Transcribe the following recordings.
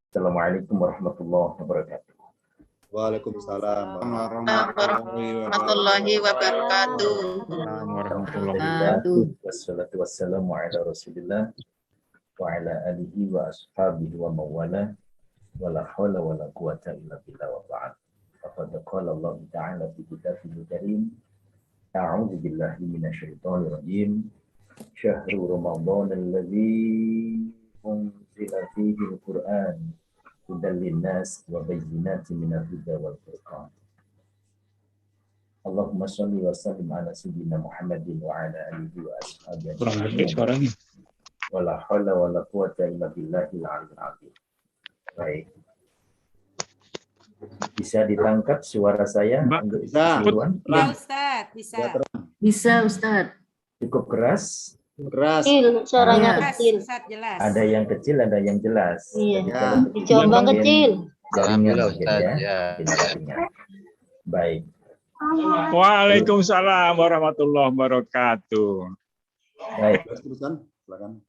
Assalamualaikum warahmatullahi wabarakatuh. Waalaikumsalam warahmatullahi wabarakatuh. Alhamdulillah wassalatu wassalamu ala Rasulillah wa ala alihi wa ashabihi wa mawala wala haula wala quwata illa billah wa ba'd. Faqad qala Allah ta'ala fi kitabihil karim a'udzu billahi minasyaitonir rajim syahrul ramadan alladzi unzila fihi al-Qur'an hudan linnas wa bayyinatin minal huda wal furqan. Allahumma sholli wa sallim ala sayyidina Muhammadin wa ala alihi wa ashabihi. Kurang gede suaranya. Wala haula wala quwata illa billahil aliyyil azim. Baik. Bisa ditangkap suara saya untuk keseluruhan? Ya Ustaz, bisa. Bisa Ustaz. Cukup keras? keras. Kecil, suaranya Jelas, kecil. Ustaz, jelas. Ada yang kecil, ada yang jelas. Iya. Jadi kalau kecil Dicoba mungkin kecil. jaringan Alhamdulillah, mungkin Ustaz, ya. ya. Jaringan. Baik. Waalaikumsalam warahmatullahi wabarakatuh. Baik. Teruskan, silakan.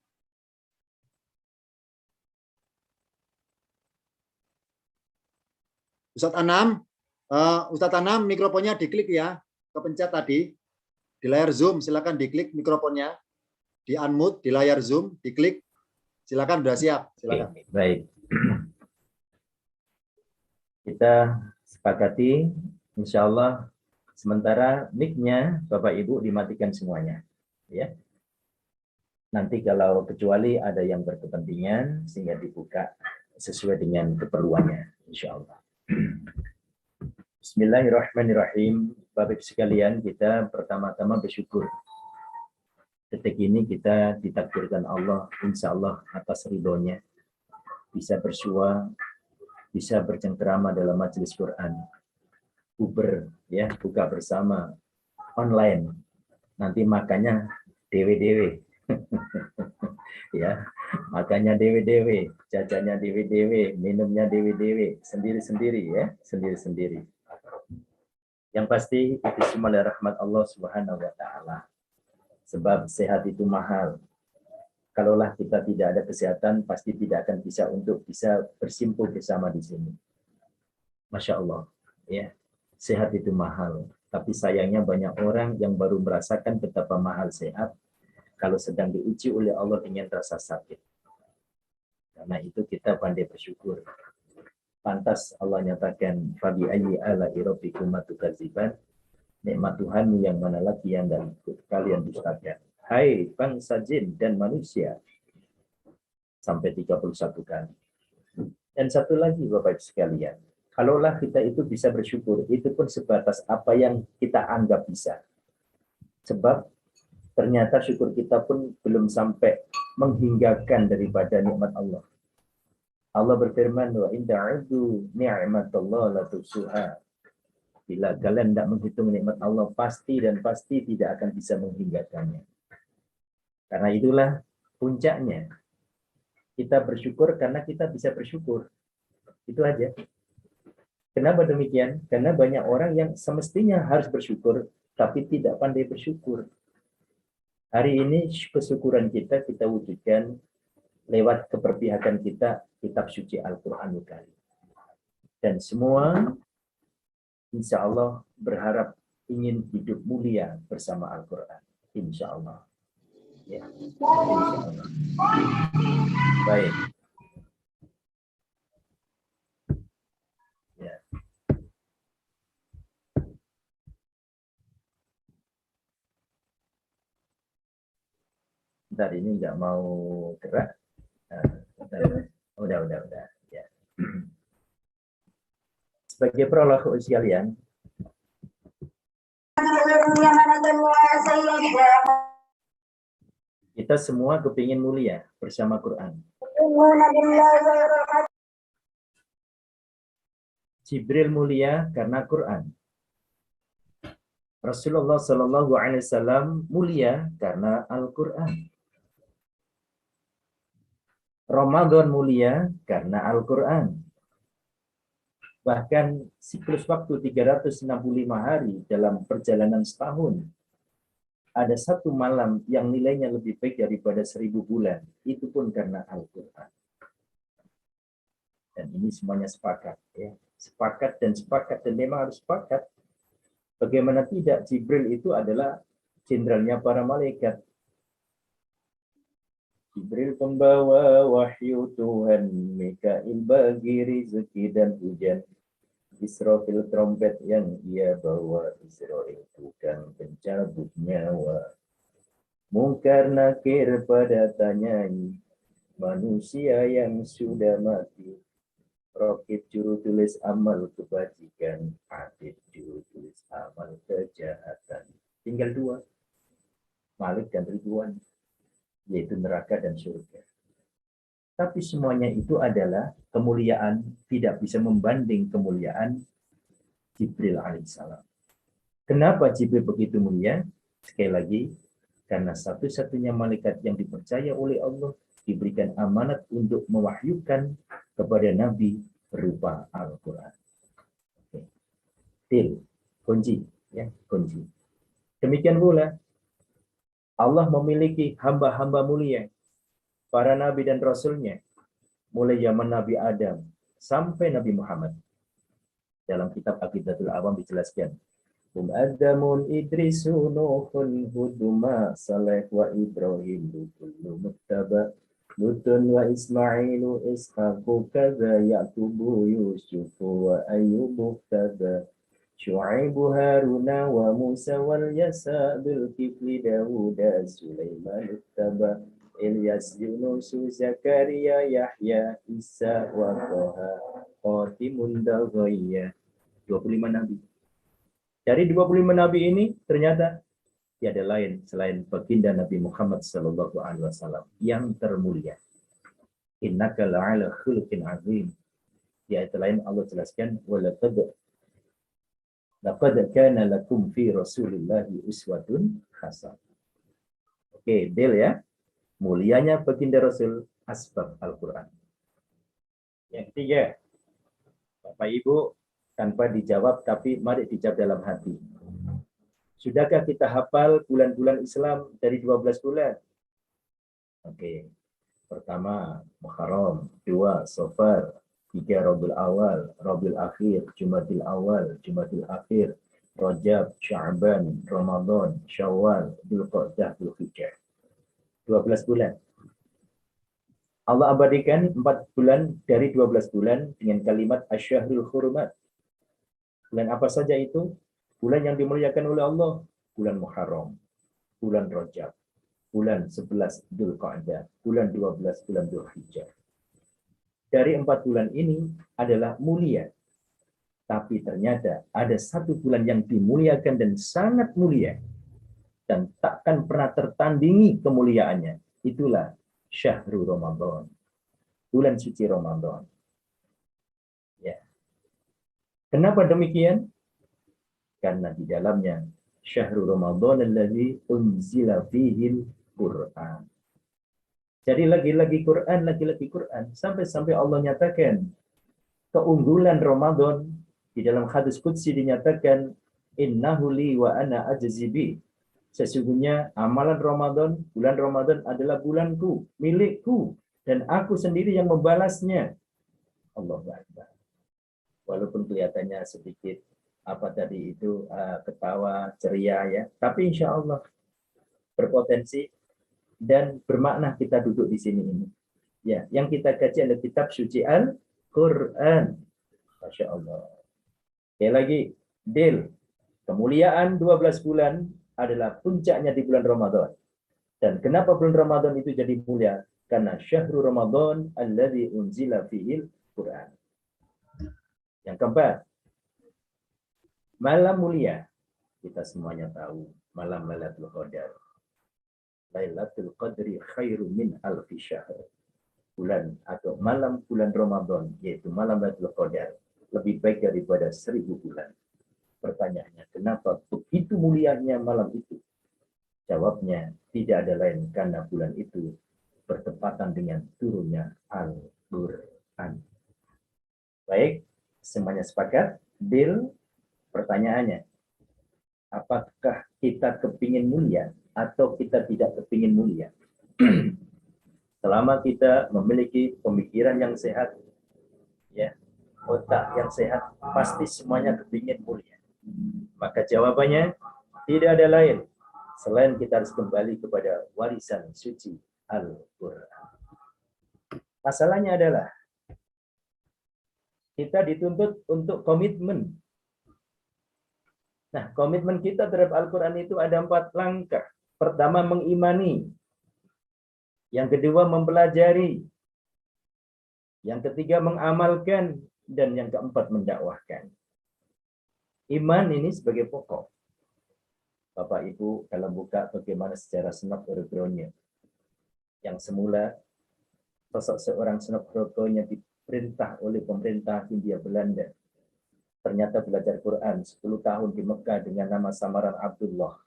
Ustadz Anam, mikrofonnya diklik ya, kepencet tadi di layar Zoom, silakan diklik mikrofonnya, di unmute di layar Zoom, diklik, silakan udah siap, silakan. Oke, baik. Kita sepakati, insya Allah sementara mic-nya Bapak Ibu dimatikan semuanya, ya. Nanti kalau kecuali ada yang berkepentingan sehingga dibuka sesuai dengan keperluannya, insya Allah. Bismillahirrahmanirrahim. Bapak sekalian, kita pertama-tama bersyukur. Detik ini kita ditakdirkan Allah, insya Allah atas ridhonya, bisa bersua, bisa bercengkerama dalam majelis Quran. Uber, ya, buka bersama online. Nanti makannya dewe-dewe. Ya, makanya dewe-dewe, jajannya dewe-dewe, minumnya dewe-dewe, sendiri-sendiri ya, sendiri-sendiri. Yang pasti itu semua dari rahmat Allah Subhanahu wa taala. Sebab sehat itu mahal. Kalaulah kita tidak ada kesehatan, pasti tidak akan bisa untuk bisa bersimpul bersama di sini. Masya Allah, ya, sehat itu mahal. Tapi sayangnya banyak orang yang baru merasakan betapa mahal sehat kalau sedang diuji oleh Allah dengan rasa sakit. Karena itu kita pandai bersyukur. Pantas Allah nyatakan, Fabi ayyi ala'i rabbikuma tukadziban, nikmat Tuhan yang mana lagi yang dan kalian dustakan. Hai bangsa jin dan manusia. Sampai 31 kali. Dan satu lagi Bapak sekalian, kalaulah kita itu bisa bersyukur, itu pun sebatas apa yang kita anggap bisa. Sebab ternyata syukur kita pun belum sampai menghinggakan daripada nikmat Allah. Allah berfirman, wa in ta'uddu ni'matallahi la tuhsuha. Bila kalian tidak menghitung nikmat Allah, pasti dan pasti tidak akan bisa menghinggakannya. Karena itulah puncaknya. Kita bersyukur karena kita bisa bersyukur. Itu aja. Kenapa demikian? Karena banyak orang yang semestinya harus bersyukur, tapi tidak pandai bersyukur. Hari ini kesyukuran kita wujudkan lewat keberpihakan kita kitab suci Al-Qur'anul Karim. Dan semua insya Allah berharap ingin hidup mulia bersama Al-Qur'an. Insya Allah. Ya. Insya Allah. Baik. Ya. Bentar, ini nggak mau gerak. Udah. Ya. Sebagai prolog sekalian, kita semua kepingin mulia bersama Quran. Jibril mulia karena Quran. Rasulullah Shallallahu Alaihi Wasallam mulia karena Al-Quran. Ramadan mulia karena Al-Quran. Bahkan siklus waktu 365 hari dalam perjalanan setahun. Ada satu malam yang nilainya lebih baik daripada 1000 bulan. Itu pun karena Al-Quran. Ini semuanya sepakat, ya. Sepakat dan memang harus sepakat. Bagaimana tidak, Jibril itu adalah jenderalnya para malaikat. Jibril pembawa wahyu Tuhan, Mikail bagi rezeki dan hujan, Israfil trompet yang ia bawa, Israel tukang pencabut nyawa. Mungkar nakir pada tanyai, manusia yang sudah mati. Rokib juru tulis amal kebajikan, Atid juru tulis amal kejahatan. Tinggal dua, Malik dan Ridwan, yaitu neraka dan surga. Tapi semuanya itu adalah kemuliaan, tidak bisa membanding kemuliaan Jibril alaihissalam. Kenapa Jibril begitu mulia? Sekali lagi, karena satu-satunya malaikat yang dipercaya oleh Allah, diberikan amanat untuk mewahyukan kepada Nabi berupa Al-Quran. Til, kunci, ya, kunci. Demikian pula, Allah memiliki hamba-hamba mulia, para nabi dan rasulnya, mulai zaman Nabi Adam sampai Nabi Muhammad. Dalam kitab Aqidatul Awam dijelaskan, Adamun Idrisu Nuhun Huduma Saleh wa Ibrahim kullu muttaba Lutun wa Ismailu Ishaqu kaza Ya'qubu Yusufu wa Ayyubu kaza Syu'aibu Haruna wa Musa wal Yasa bil Kifli Dawuda Sulaiman uttaba Ilyas Yunus Zakaria Yahya Isa wa Toha Khatimun Daghiyah. 25 nabi. Dari 25 nabi ini ternyata tiada lain selain baginda Nabi Muhammad sallallahu alaihi wasallam yang termulia. Innaka la'ala khuluqin azim. Di ayat lain Allah jelaskan walaqad kana lakum fi Rasulillahi uswatun hasanah. Oke, deal ya. Mulianya baginda Rasul asbab Al-Qur'an. Yang ketiga, Bapak Ibu, tanpa dijawab, tapi mari dijawab dalam hati. Sudahkah kita hafal bulan-bulan Islam dari 12 bulan? Oke. Pertama, Muharram. 2, Safar. 3, Rabiul Awal, Rabiul Akhir, Jumadil Awal, Jumadil Akhir, Rajab, Sya'ban, Ramadan, Syawal, Dzulqa'dah, Dzulhijjah. 12 bulan. Allah abadikan 4 bulan dari 12 bulan dengan kalimat Asy-Syahrul Hurumat. Bulan apa saja itu? Bulan yang dimuliakan oleh Allah. Bulan Muharram, bulan Rajab, bulan 11 Dzulqa'dah, bulan 12 bulan Dzulhijjah. Dari 4 bulan ini adalah mulia. Tapi ternyata ada 1 bulan yang dimuliakan dan sangat mulia. Dan takkan pernah tertandingi kemuliaannya. Itulah Syahrul Ramadan. Bulan suci Ramadan. Ya. Kenapa demikian? Karena di dalamnya Syahrul Ramadan allazi unzila fihil Qur'an. Jadi lagi-lagi Quran, lagi-lagi Quran. Sampai-sampai Allah nyatakan keunggulan Ramadan. Di dalam hadis qudsi dinyatakan innahu li wa ana ajzibi. Sesungguhnya amalan Ramadan, bulan Ramadan adalah bulanku, milikku, dan aku sendiri yang membalasnya. Allahu Akbar. Walaupun kelihatannya sedikit apa tadi itu ketawa ceria ya, tapi insya Allah berpotensi dan bermakna kita duduk di sini ini. Ya, yang kita kaji adalah kitab suci Al-Quran. Masya Allah. Sekali lagi, deal. Kemuliaan 12 bulan adalah puncaknya di bulan Ramadan. Dan kenapa bulan Ramadan itu jadi mulia? Karena Syahrul Ramadan alladzi unzila fihil Quran. Yang keempat, malam mulia. Kita semuanya tahu malam Lailatul Qadar. Lailatul Qadri khairu min alfi syahr. Bulan atau malam bulan Ramadan, yaitu malam Lailatul Qadar, lebih baik daripada 1000 bulan. Pertanyaannya, kenapa begitu mulianya malam itu? Jawabnya, tidak ada lain karena bulan itu bertepatan dengan turunnya Al-Quran. Baik, semuanya sepakat? Deal? Pertanyaannya, apakah kita kepingin mulia atau kita tidak kepingin mulia? Selama kita memiliki pemikiran yang sehat, ya, otak yang sehat, pasti semuanya kepingin mulia. Maka jawabannya tidak ada lain selain kita harus kembali kepada warisan suci Al-Quran. Masalahnya adalah kita dituntut untuk komitmen. Nah, komitmen kita terhadap Al-Quran itu ada 4 langkah. Pertama, mengimani. Yang kedua, mempelajari. Yang ketiga, mengamalkan. Dan yang keempat, mendakwahkan. Iman ini sebagai pokok. Bapak Ibu, kalau buka bagaimana sejarah Sunop Orogronya. Yang semula, sosok seorang Sunop Orogronya diperintah oleh pemerintah Hindia Belanda. Ternyata belajar Quran 10 tahun di Mekah dengan nama samaran Abdullah.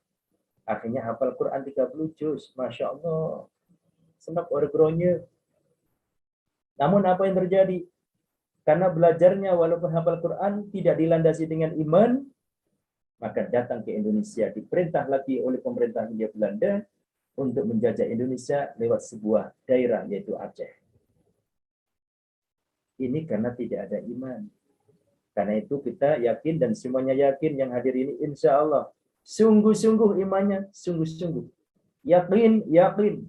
Akhirnya hafal Quran 30 juz. Masya Allah. Sunop Orogronya. Namun apa yang terjadi? Karena belajarnya walaupun hafal Quran tidak dilandasi dengan iman, maka datang ke Indonesia, diperintah lagi oleh pemerintah Hindia Belanda untuk menjajah Indonesia lewat sebuah daerah yaitu Aceh. Ini karena tidak ada iman. Karena itu kita yakin dan semuanya yakin yang hadir ini insya Allah sungguh-sungguh imannya, sungguh-sungguh. Yakin, yakin.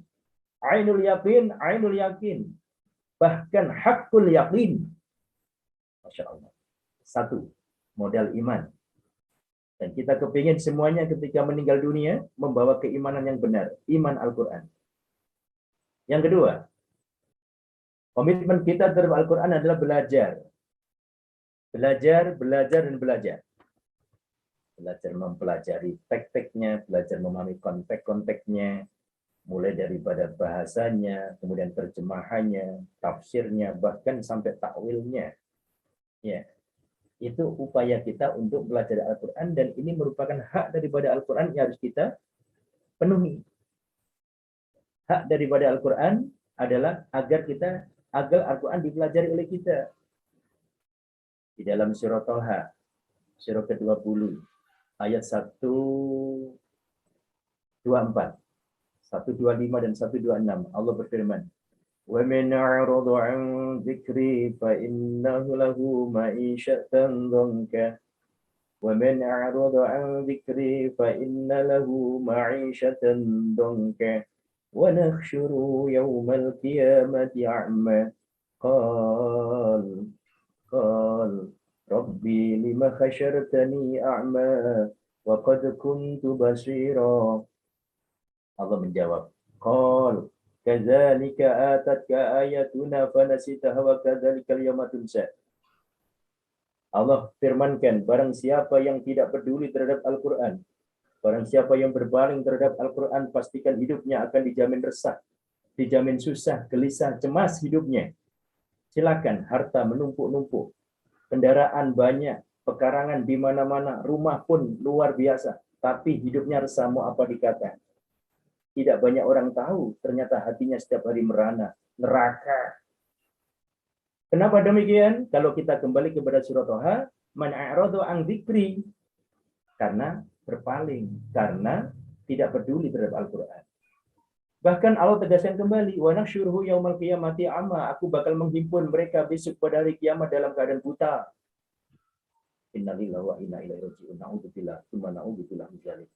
Ainul yakin, ainul yakin. Bahkan hakul yakin. Masya Allah. 1. Modal iman. Dan kita kepingin semuanya ketika meninggal dunia membawa keimanan yang benar. Iman Al-Quran. Yang kedua, komitmen kita terhadap Al-Quran adalah belajar. Belajar, belajar, dan belajar. Belajar mempelajari tek-teknya, belajar memahami konteks-konteksnya, mulai daripada bahasanya, kemudian terjemahannya, tafsirnya, bahkan sampai takwilnya. Ya, itu upaya kita untuk belajar Al-Quran, dan ini merupakan hak daripada Al-Quran yang harus kita penuhi. Hak daripada Al-Quran adalah agar Al-Quran dipelajari oleh kita. Di dalam surah Thaha, surah ke-20, ayat 124, 125 dan 126, Allah berfirman, وَمَنْ أَعْرَضَ عَنْ ذِكْرِي فَإِنَّهُ لَهُ مَعِيشَةً ضَنْكًا وَمَنْ أَعْرَضَ عَنْ ذِكْرِي فَإِنَّ لَهُ مَعِيشَةً ضَنْكًا وَنَحْشُرُهُ يَوْمَ الْقِيَامَةِ أَعْمَى قال رَبِّي لِمَ حَشَرْتَنِي أَعْمَى وَقَدْ كُنْتُ بَصِيرًا. Allah menjawab, qal kadzalika atatka ayatuna fanasitaha wa kadzalikal yawma tunsa. Allah firmankan, barang siapa yang tidak peduli terhadap Al-Quran, barang siapa yang berpaling terhadap Al-Quran, pastikan hidupnya akan dijamin resah, dijamin susah, gelisah, cemas hidupnya. Silakan, harta menumpuk-numpuk, kendaraan banyak, pekarangan di mana-mana, rumah pun luar biasa, tapi hidupnya resah, mau apa dikata. Tidak banyak orang tahu, ternyata hatinya setiap hari merana, neraka. Kenapa demikian? Kalau kita kembali kepada surah Thaha, man a'radu an dzikri, karena berpaling, karena tidak peduli terhadap Al-Quran. Bahkan Allah tegaskan kembali, wa nahsyuruhu yaumal qiyamati ama, aku bakal menghimpun mereka besok pada hari kiamat dalam keadaan buta. Innalillahi wa inna ilaihi raji'un. Na'udzubillah, tsumma na'udzubillah min dzalik.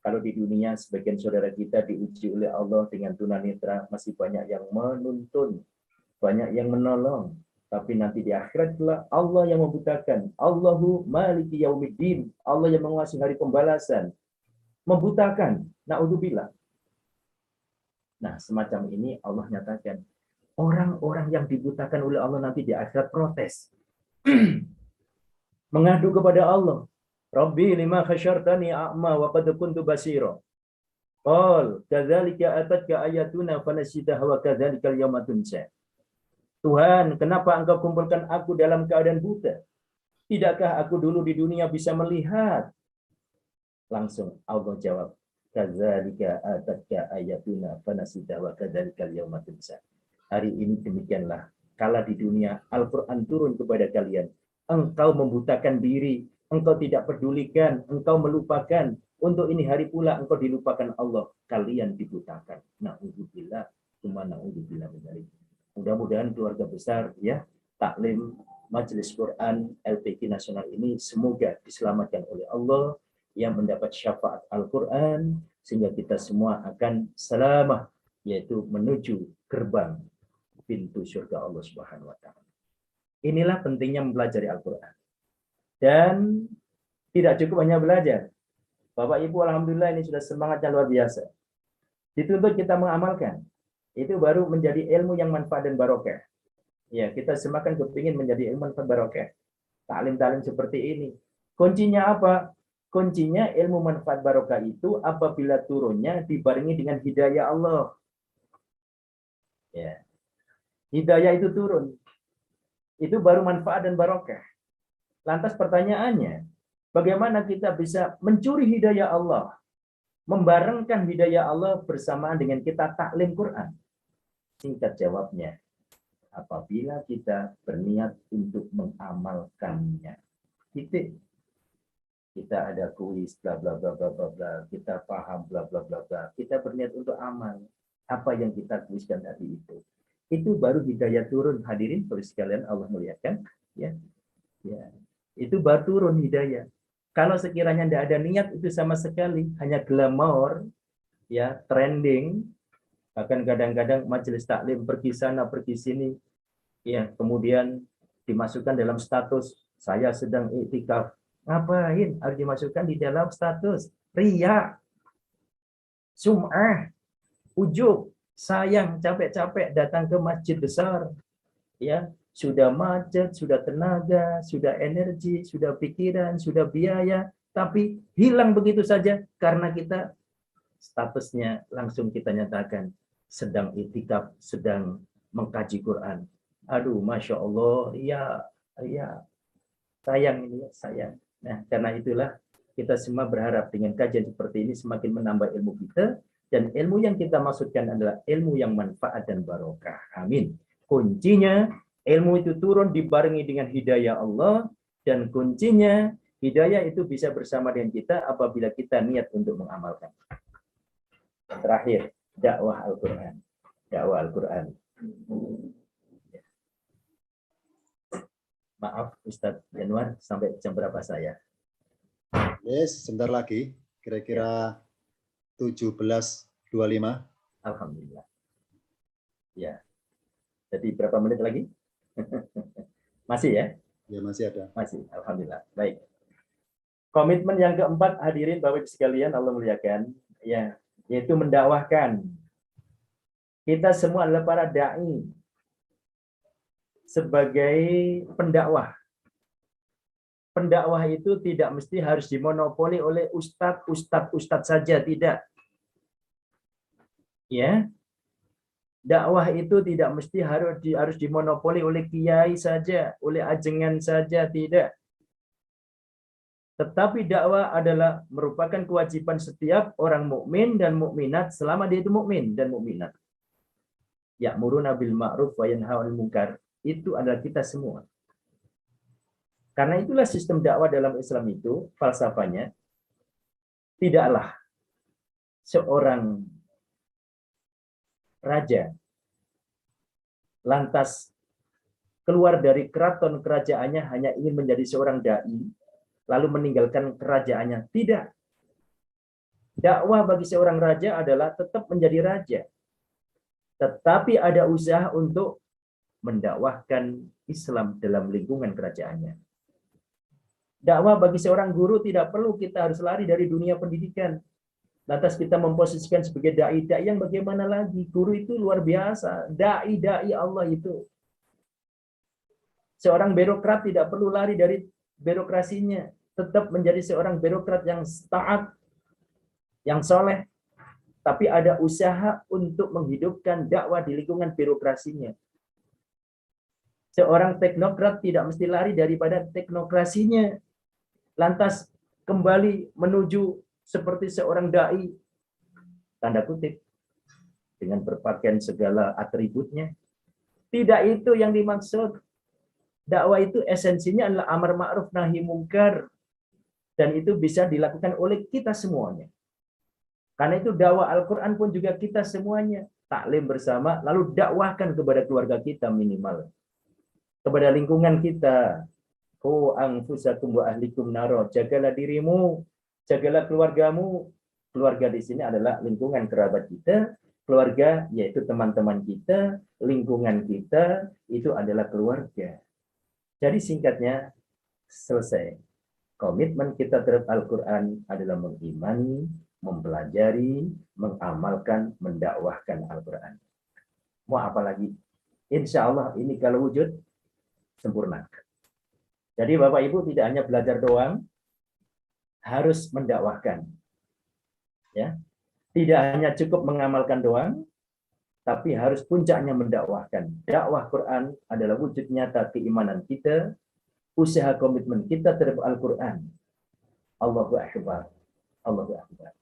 Kalau di dunia sebagian saudara kita diuji oleh Allah dengan tunanetra, masih banyak yang menuntun, banyak yang menolong. Tapi nanti di akhirat pula Allah yang membutakan. Allahu maliki yaumiddin. Allah yang menguasai hari pembalasan. Membutakan. Na'udzubillah. Nah, semacam ini Allah nyatakan. Orang-orang yang dibutakan oleh Allah nanti di akhirat protes. Mengadu kepada Allah. Rabbi lima khasyartani a'ma wa qad kuntu basira. Qal kadzalika atatka ayatuna fanasitaha wa kadzalikal yawma tunsa. Tuhan, kenapa engkau kumpulkan aku dalam keadaan buta? Tidakkah aku dulu di dunia bisa melihat? Langsung Allah jawab, kadzalika atatka ayatuna fanasitaha wa kadzalikal yawma tunsa. Hari ini demikianlah. Kala di dunia Al-Quran turun kepada kalian, engkau membutakan diri, engkau tidak pedulikan, engkau melupakan. Untuk ini hari pula engkau dilupakan Allah, kalian dibutakan. Na'udzubillah, tsumma na'udzubillah min dzalik. Mudah-mudahan keluarga besar ya taklim Majelis Quran LPQ Nasional ini semoga diselamatkan oleh Allah, yang mendapat syafaat Al-Quran, sehingga kita semua akan selamah, yaitu menuju gerbang pintu surga Allah Subhanahu wa Ta'ala. Inilah pentingnya mempelajari Al-Quran. Dan tidak cukup hanya belajar. Bapak Ibu, alhamdulillah ini sudah semangatnya luar biasa. Dituntut kita mengamalkan. Itu baru menjadi ilmu yang manfaat dan barokah. Ya, kita semakin kepingin menjadi ilmu manfaat barokah. Taklim-taklim seperti ini. Kuncinya apa? Kuncinya ilmu manfaat barokah itu apabila turunnya dibarengi dengan hidayah Allah. Ya. Hidayah itu turun. Itu baru manfaat dan barokah. Lantas pertanyaannya, bagaimana kita bisa mencuri hidayah Allah? Membarengkan hidayah Allah bersamaan dengan kita taklim Quran? Singkat jawabnya, apabila kita berniat untuk mengamalkannya. Titik. Kita ada kuis, bla bla bla bla bla bla, kita paham bla bla bla bla, kita berniat untuk amal. Apa yang kita kuiskan tadi itu baru hidayah turun. Hadirin terus sekalian Allah muliakan, ya, ya, itu baru turun hidayah. Kalau sekiranya tidak ada niat itu sama sekali, hanya glamor, ya, trending, bahkan kadang-kadang majelis taklim pergi sana pergi sini, ya, kemudian dimasukkan dalam status saya sedang iktikaf. Ngapain harus dimasukkan di dalam status? Riya, sum'ah, ujub, sayang, capek-capek datang ke masjid besar, ya, sudah macet, sudah tenaga, sudah energi, sudah pikiran, sudah biaya, tapi hilang begitu saja karena kita statusnya langsung kita nyatakan sedang iktikaf, sedang mengkaji Quran. Aduh, masya Allah, ya, sayang ini, sayang. Nah, karena itulah kita semua berharap dengan kajian seperti ini semakin menambah ilmu kita, dan ilmu yang kita maksudkan adalah ilmu yang manfaat dan barokah. Amin. Kuncinya ilmu itu turun dibarengi dengan hidayah Allah, dan kuncinya hidayah itu bisa bersama dengan kita apabila kita niat untuk mengamalkan. Terakhir, dakwah Al-Quran. Dakwah Al-Quran. Maaf Ustadz Januar, sampai jam berapa saya? Yes, sebentar lagi, kira-kira 17.25. Alhamdulillah. Ya. Jadi berapa menit lagi? Masih ya? Ya, masih ada. Masih. Alhamdulillah. Baik. Komitmen yang keempat, hadirin Bapak Ibu sekalian, Allah muliakan, ya, yaitu mendakwahkan. Kita semua adalah para dai. Sebagai pendakwah. Pendakwah itu tidak mesti harus dimonopoli oleh ustadz saja, tidak. Ya. Dakwah itu tidak mesti harus dimonopoli oleh kiai saja, oleh ajengan saja, tidak. Tetapi dakwah adalah merupakan kewajiban setiap orang mukmin dan mukminat selama dia itu mukmin dan mukminat. Ya'muruna bil ma'ruf wa yanhauna 'anil munkar. Itu adalah kita semua. Karena itulah sistem dakwah dalam Islam itu, falsafahnya, tidaklah seorang raja lantas keluar dari keraton kerajaannya hanya ingin menjadi seorang dai, lalu meninggalkan kerajaannya. Tidak. Dakwah bagi seorang raja adalah tetap menjadi raja. Tetapi ada usaha untuk mendakwahkan Islam dalam lingkungan kerajaannya. Dakwah bagi seorang guru tidak perlu kita harus lari dari dunia pendidikan. Lantas kita memposisikan sebagai dai yang bagaimana lagi? Guru itu luar biasa. Dai Allah itu. Seorang birokrat tidak perlu lari dari birokrasinya. Tetap menjadi seorang birokrat yang taat, yang soleh. Tapi ada usaha untuk menghidupkan dakwah di lingkungan birokrasinya. Seorang teknokrat tidak mesti lari daripada teknokrasinya. Lantas kembali menuju seperti seorang dai, tanda kutip, dengan berpakaian segala atributnya. Tidak itu yang dimaksud. Dakwah itu esensinya adalah amar ma'ruf nahi mungkar. Dan itu bisa dilakukan oleh kita semuanya. Karena itu dakwah Al-Quran pun juga kita semuanya. Taklim bersama, lalu dakwahkan kepada keluarga kita minimal. kepada lingkungan kita. Qu anfusakum wa ahlikum naro. Jagalah dirimu, jagalah keluargamu. Keluarga di sini adalah lingkungan kerabat kita. Keluarga yaitu teman-teman kita, lingkungan kita itu adalah keluarga. Jadi singkatnya selesai. Komitmen kita terhadap Al-Quran adalah mengimani, mempelajari, mengamalkan, mendakwahkan Al-Quran. Mau apa lagi? Insya Allah ini kalau wujud sempurna. Jadi Bapak Ibu tidak hanya belajar doang, harus mendakwahkan. Ya, tidak hanya cukup mengamalkan doang, tapi harus puncaknya mendakwahkan. Dakwah Quran adalah wujud nyata keimanan kita, usaha komitmen kita terhadap Al-Quran. Allahu Akbar. Allahu Akbar.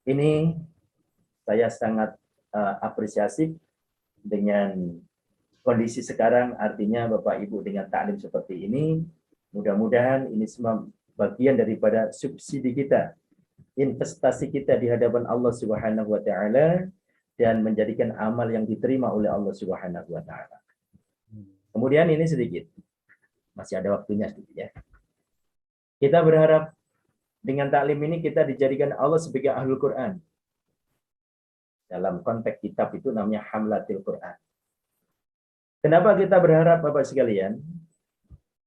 Ini saya sangat apresiasi dengan kondisi sekarang, artinya Bapak Ibu dengan taklim seperti ini, mudah-mudahan ini semua bagian daripada subsidi kita, investasi kita di hadapan Allah Subhanahu wa taala dan menjadikan amal yang diterima oleh Allah Subhanahu wa taala. Kemudian ini sedikit. Masih ada waktunya sedikit ya. Kita berharap dengan taklim ini kita dijadikan Allah sebagai ahlul Quran. Dalam konteks kitab itu namanya Hamlatil Quran. Kenapa kita berharap Bapak sekalian?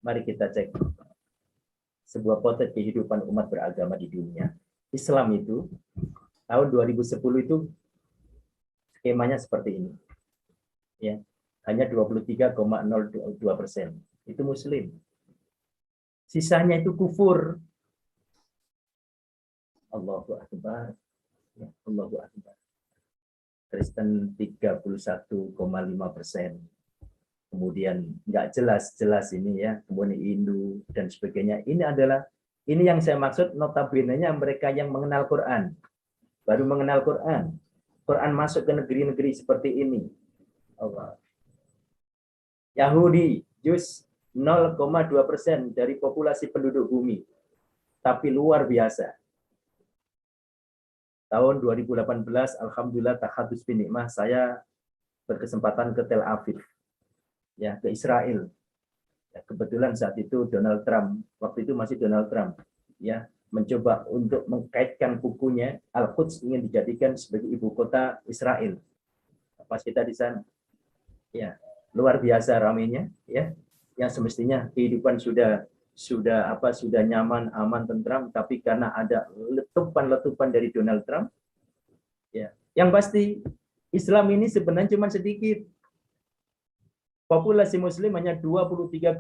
Mari kita cek sebuah potret kehidupan umat beragama di dunia. Islam itu tahun 2010 itu skemanya seperti ini. Ya, hanya 23,02%. Itu Muslim. Sisanya itu kufur. Allahu Akbar. Ya, Allahu Akbar. Kristen 31,5%. Kemudian nggak jelas ini ya. Kemudian Hindu dan sebagainya. Ini yang saya maksud notabene-nya mereka yang mengenal Quran. Baru mengenal Quran. Quran masuk ke negeri-negeri seperti ini. Allah. Yahudi, juz 0,2% dari populasi penduduk bumi. Tapi luar biasa. Tahun 2018, Alhamdulillah tahadus bin nikmah, saya berkesempatan ke Tel Aviv. Ya, ke Israel. Ya, kebetulan saat itu Donald Trump, waktu itu masih Donald Trump, ya, mencoba untuk mengkaitkan bukunya Al-Quds ingin dijadikan sebagai ibu kota Israel. Pas kita di sana, ya, luar biasa ramainya, ya. Yang semestinya kehidupan sudah nyaman, aman, tentram, tapi karena ada letupan-letupan dari Donald Trump, ya. Yang pasti Islam ini sebenarnya cuma sedikit. Populasi Muslim hanya 23,02%.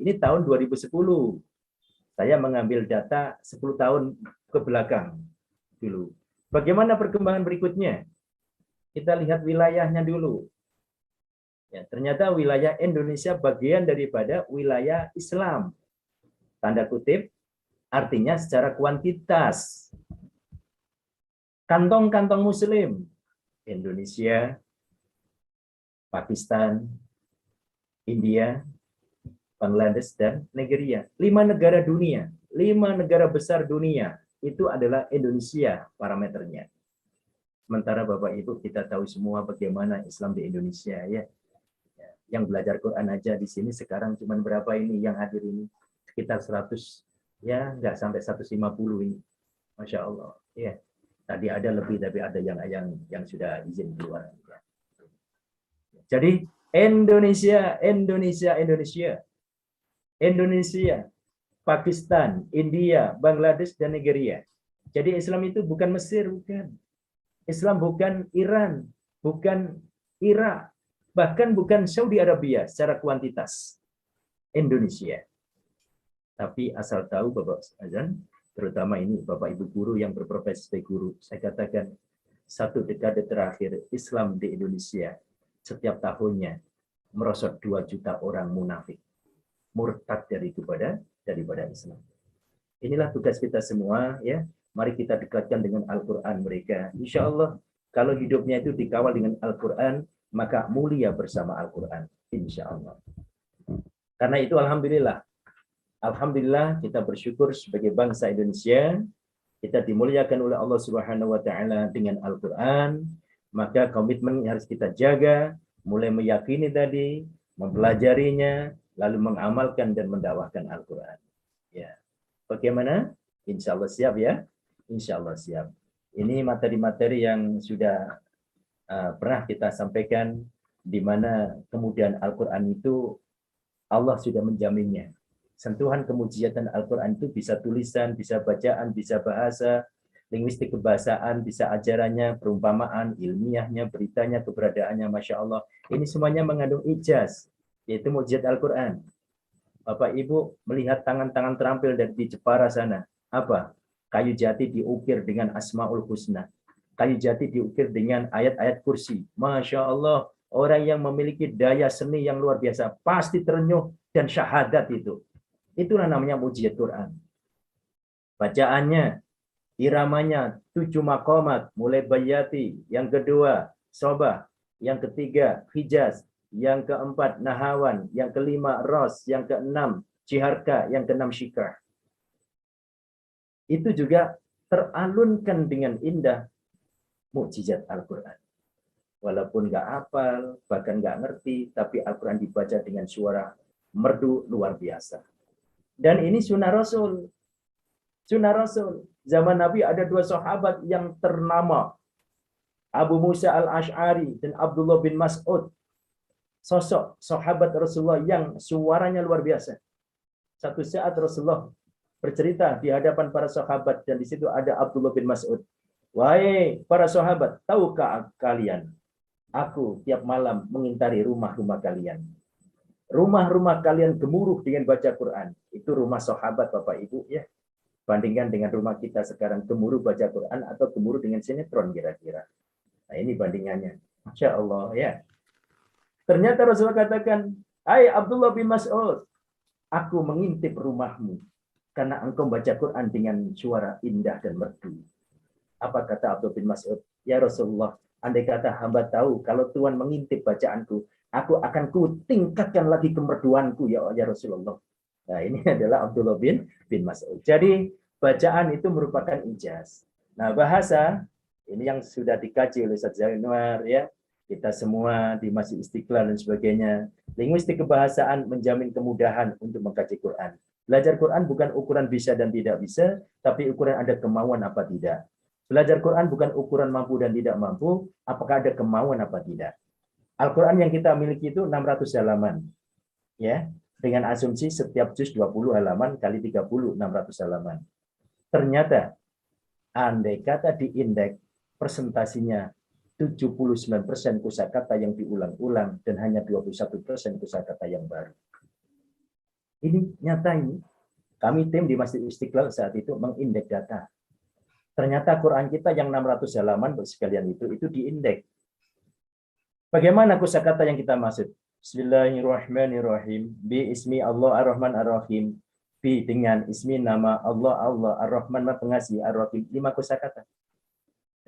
Ini tahun 2010. Saya mengambil data 10 tahun ke belakang dulu. Bagaimana perkembangan berikutnya? Kita lihat wilayahnya dulu. Ya, ternyata wilayah Indonesia bagian daripada wilayah Islam. Tanda kutip, artinya secara kuantitas. Kantong-kantong Muslim. Indonesia, Pakistan, India, Bangladesh, dan Nigeria. 5 negara dunia, 5 negara besar dunia. Itu adalah Indonesia parameternya. Sementara Bapak Ibu kita tahu semua bagaimana Islam di Indonesia ya. Yang belajar Quran aja di sini sekarang cuma berapa ini yang hadir ini? Sekitar 100 ya, nggak sampai 150 ini. Masya Allah. Ya. Tadi ada lebih tapi ada yang sudah izin keluar. Jadi Indonesia, Pakistan, India, Bangladesh, dan Nigeria. Jadi Islam itu bukan Mesir, bukan. Islam bukan Iran, bukan Irak, bahkan bukan Saudi Arabia secara kuantitas. Indonesia. Tapi asal tahu Bapak sekalian, terutama ini Bapak Ibu guru yang berprofesi sebagai guru, saya katakan 1 dekade terakhir Islam di Indonesia setiap tahunnya merosot 2 juta orang munafik, murtad daripada Islam. Inilah tugas kita semua ya. Mari kita dekatkan dengan Al-Quran mereka. Insya Allah kalau hidupnya itu dikawal dengan Al-Quran, maka mulia bersama Al-Quran. Insya Allah. Karena itu Alhamdulillah kita bersyukur sebagai bangsa Indonesia, kita dimuliakan oleh Allah Subhanahu wa taala dengan Al-Quran, maka komitmen harus kita jaga, mulai meyakini tadi, mempelajarinya, lalu mengamalkan dan mendakwahkan Al-Quran. Ya, bagaimana? Insya Allah siap ya? Insya Allah siap. Ini materi-materi yang sudah pernah kita sampaikan, di mana kemudian Al-Quran itu Allah sudah menjaminnya. Sentuhan kemujiatan Al-Quran itu bisa tulisan, bisa bacaan, bisa bahasa, linguistik kebahasaan, bisa ajarannya, perumpamaan, ilmiahnya, beritanya, keberadaannya, Masya Allah. Ini semuanya mengandung ijaz, yaitu mukjizat Al-Quran. Bapak Ibu melihat tangan-tangan terampil dari di Jepara sana. Apa? Kayu jati diukir dengan Asmaul Husna. Kayu jati diukir dengan ayat-ayat kursi. Masya Allah, orang yang memiliki daya seni yang luar biasa pasti terenyuh dan syahadat itu. Itulah namanya mukjizat Quran. Bacaannya, iramanya 7 maqamat, mulai bayati, yang kedua sobah, yang ketiga hijaz, yang keempat nahawan, yang kelima ros, yang keenam ciharka, yang keenam syikar. Itu juga teralunkan dengan indah mukjizat Al-Quran. Walaupun nggak hafal, bahkan nggak ngerti, tapi Al-Quran dibaca dengan suara merdu luar biasa. Dan ini sunnah Rasul. Sunnah Rasul. Zaman Nabi ada 2 sahabat yang ternama. Abu Musa al-Ash'ari dan Abdullah bin Mas'ud. Sosok sahabat Rasulullah yang suaranya luar biasa. Satu saat Rasulullah bercerita di hadapan para sahabat, dan di situ ada Abdullah bin Mas'ud. Wahai para sahabat, tahukah kalian, aku tiap malam mengintari rumah-rumah kalian. Rumah-rumah kalian gemuruh dengan baca Quran. Itu rumah sahabat, Bapak Ibu, ya. Bandingkan dengan rumah kita sekarang, gemuruh baca Quran atau gemuruh dengan sinetron kira-kira. Nah, ini bandingannya. Masya Allah, ya. Ternyata Rasulullah katakan, hai Abdullah bin Mas'ud, aku mengintip rumahmu karena engkau baca Quran dengan suara indah dan merdu. Apa kata Abdullah bin Mas'ud? Ya Rasulullah, andai kata hamba tahu kalau Tuhan mengintip bacaanku, aku akan tingkatkan lagi kemerduanku ya Rasulullah. Nah, ini adalah Abdullah bin Mas'ud. Jadi bacaan itu merupakan ijaz. Nah, bahasa ini yang sudah dikaji oleh Ustaz Zainur, ya. Kita semua di Masjid Istiqlal dan sebagainya. Linguistik kebahasaan menjamin kemudahan untuk mengkaji Quran. Belajar Quran bukan ukuran bisa dan tidak bisa, tapi ukuran ada kemauan apa tidak. Belajar Quran bukan ukuran mampu dan tidak mampu, apakah ada kemauan apa tidak. Al-Quran yang kita miliki itu 600 halaman. Ya, dengan asumsi setiap juz 20 halaman kali 30, 600 halaman. Ternyata, andai kata diindeks, persentasinya 79% kosakata yang diulang-ulang dan hanya 21% kosakata yang baru. Ini nyata ini. Kami tim di Masjid Istiqlal saat itu mengindeks data. Ternyata Quran kita yang 600 halaman sekalian itu diindeks. Bagaimana kosakata yang kita maksud? Bismillahirrahmanirrahim. Bi ismi Allah ar-Rahman ar-Rahim. Bi dengan ismi nama Allah ar-Rahman Maha Pengasih ar-Rahim. 5 kosakata.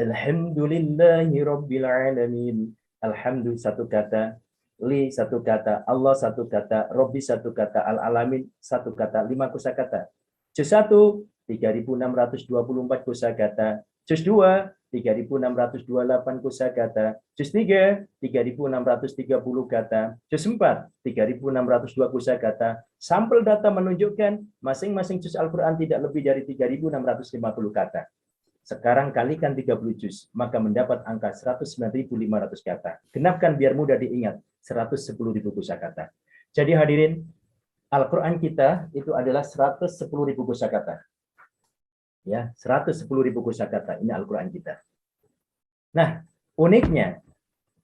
Alhamdulillahi rabbil alamin. Alhamdulillah 1 kata, li 1 kata, Allah 1 kata, Robbi 1 kata, al-alamin 1 kata, 5 kosakata. Juz 1 3624 kosakata. Juz 2 3628 kosakata. Juz 3 3630 kata. Juz 4 3602 kosakata. Sampel data menunjukkan masing-masing juz Al-Qur'an tidak lebih dari 3650 kata. Sekarang kalikan 30 juz, maka mendapat angka 109.500 kata. Genapkan biar mudah diingat, 110.000 kosakata. Jadi hadirin, Al-Quran kita itu adalah 110.000 kosakata. Ya, 110.000 kosakata ini Al-Quran kita. Nah, uniknya,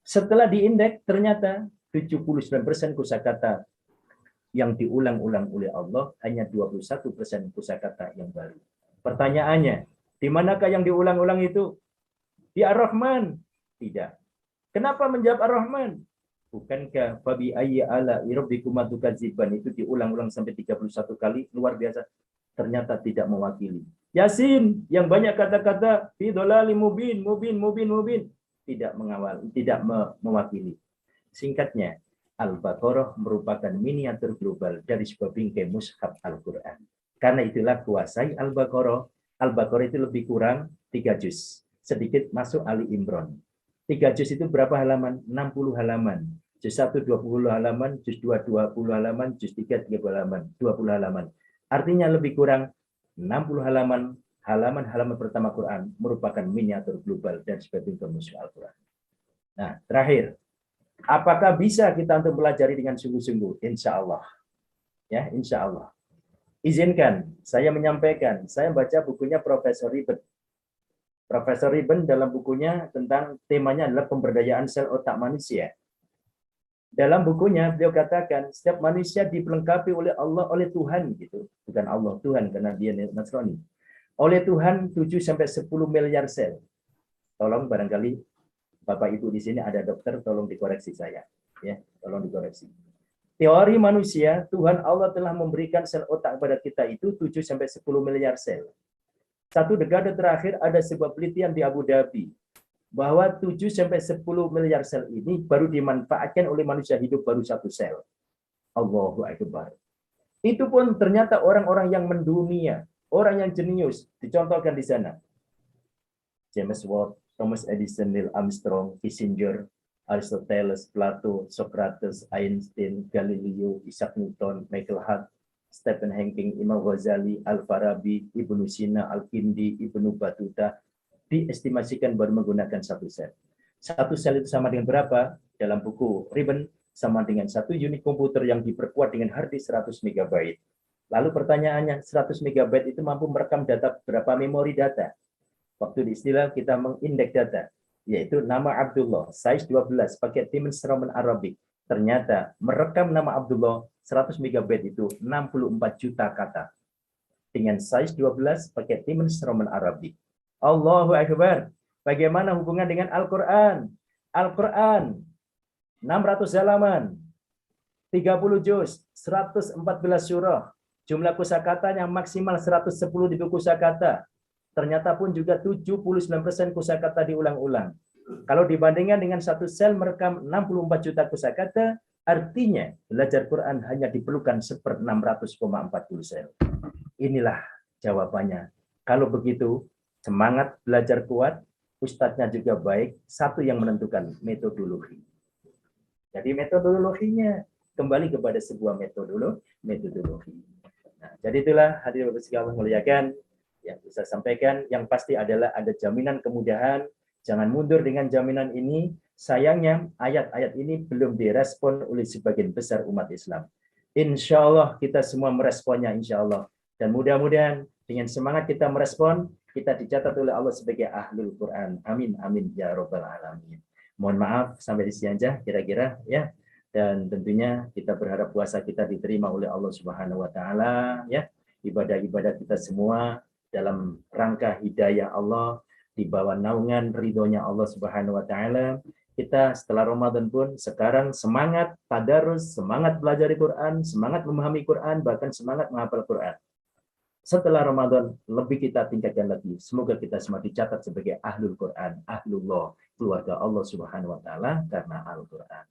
setelah diindeks ternyata 79% kosakata yang diulang-ulang oleh Allah, hanya 21% kosakata yang baru. Pertanyaannya, di manakah yang diulang-ulang itu? Di Ar-Rahman? Tidak. Kenapa menjawab Ar-Rahman? Bukankah fabi ayyi ala rabbikuma tukadziban itu diulang-ulang sampai 31 kali? Luar biasa. Ternyata tidak mewakili. Yasin yang banyak kata-kata fi dhalali mubin. Tidak mewakili. Singkatnya, Al-Baqarah merupakan miniatur global dari sebuah bingkai mushaf Al-Quran. Karena itulah kuasai Al-Baqarah. Al-Baqarah itu lebih kurang 3 juz. Sedikit masuk Ali Imran. 3 juz itu berapa halaman? 60 halaman. Juz 1 20 halaman, juz 2 20 halaman, juz 3 30 halaman, 20 halaman. Artinya lebih kurang 60 halaman. Halaman-halaman pertama Quran merupakan miniatur global dan sebagai musuh Al-Quran. Nah, terakhir, apakah bisa kita untuk pelajari dengan sungguh-sungguh? Insya Allah. Ya, insya Allah. Izinkan saya menyampaikan, saya baca bukunya Profesor Riben. Profesor Riben dalam bukunya tentang temanya adalah pemberdayaan sel otak manusia. Dalam bukunya beliau katakan setiap manusia dipelengkapi oleh Allah, oleh Tuhan gitu. Bukan Allah, Tuhan karena dia Nasrani. Oleh Tuhan 7 sampai 10 miliar sel. Tolong barangkali Bapak Ibu di sini ada dokter, tolong dikoreksi saya. Ya, tolong dikoreksi. Teori manusia, Tuhan Allah telah memberikan sel otak kepada kita itu 7 sampai 10 miliar sel. Satu dekade terakhir ada sebuah penelitian di Abu Dhabi bahwa 7 sampai 10 miliar sel ini baru dimanfaatkan oleh manusia hidup baru 1 sel. Allahu Akbar. Itu pun ternyata orang-orang yang mendunia, orang yang jenius, dicontohkan di sana. James Watt, Thomas Edison, Neil Armstrong, Kissinger, Aristoteles, Plato, Socrates, Einstein, Galileo, Isaac Newton, Michael Hart, Stephen Hawking, Imam Ghazali, Al-Farabi, Ibnu Sina, Al-Kindi, Ibnu Battuta, diestimasikan baru menggunakan 1 sel. 1 sel itu sama dengan berapa? Dalam buku Riben, sama dengan 1 unit komputer yang diperkuat dengan hard disk 100 MB. Lalu pertanyaannya, 100 MB itu mampu merekam data berapa memori data? Waktu di istilah kita mengindeks data, yaitu nama Abdullah, size 12, pakai Siemens Roman Arabic. Ternyata merekam nama Abdullah 100 MB itu 64 juta kata. Dengan size 12 pakai Siemens Roman Arabic. Allahu Akbar. Bagaimana hubungan dengan Al-Quran? Al-Quran 600 halaman, 30 juz, 114 surah. Jumlah kosakatanya maksimal 110.000 kosakata. Ternyata pun juga 79% kosakata diulang-ulang. Kalau dibandingkan dengan 1 sel merekam 64 juta kosakata, artinya belajar Quran hanya diperlukan 1/600,40 sel. Inilah jawabannya. Kalau begitu, semangat belajar kuat, ustadznya juga baik, satu yang menentukan metodologi. Jadi metodologinya kembali kepada sebuah metodologi. Nah, jadi itulah hadirin Bapak sekalian muliakan yang bisa sampaikan. Yang pasti adalah ada jaminan kemudahan. Jangan mundur dengan jaminan ini. Sayangnya ayat-ayat ini belum direspon oleh sebagian besar umat Islam. Insya Allah kita semua meresponnya, insya Allah. Dan mudah-mudahan dengan semangat kita merespon, kita dicatat oleh Allah sebagai ahlul Quran. Amin, amin, ya Rabbal Alamin. Mohon maaf sampai di sini aja kira-kira ya. Dan tentunya kita berharap puasa kita diterima oleh Allah Subhanahu wa taala ya. Ibadah-ibadah kita semua dalam rangka hidayah Allah, di bawah naungan ridhonya Allah Subhanahu wa taala. Kita setelah Ramadan pun sekarang semangat tadarus, semangat belajar Quran, semangat memahami Quran, bahkan semangat menghafal Quran. Setelah Ramadan lebih kita tingkatkan lagi. Semoga kita semua dicatat sebagai ahlul Quran, ahlullah, keluarga Allah Subhanahu wa taala karena Al-Quran.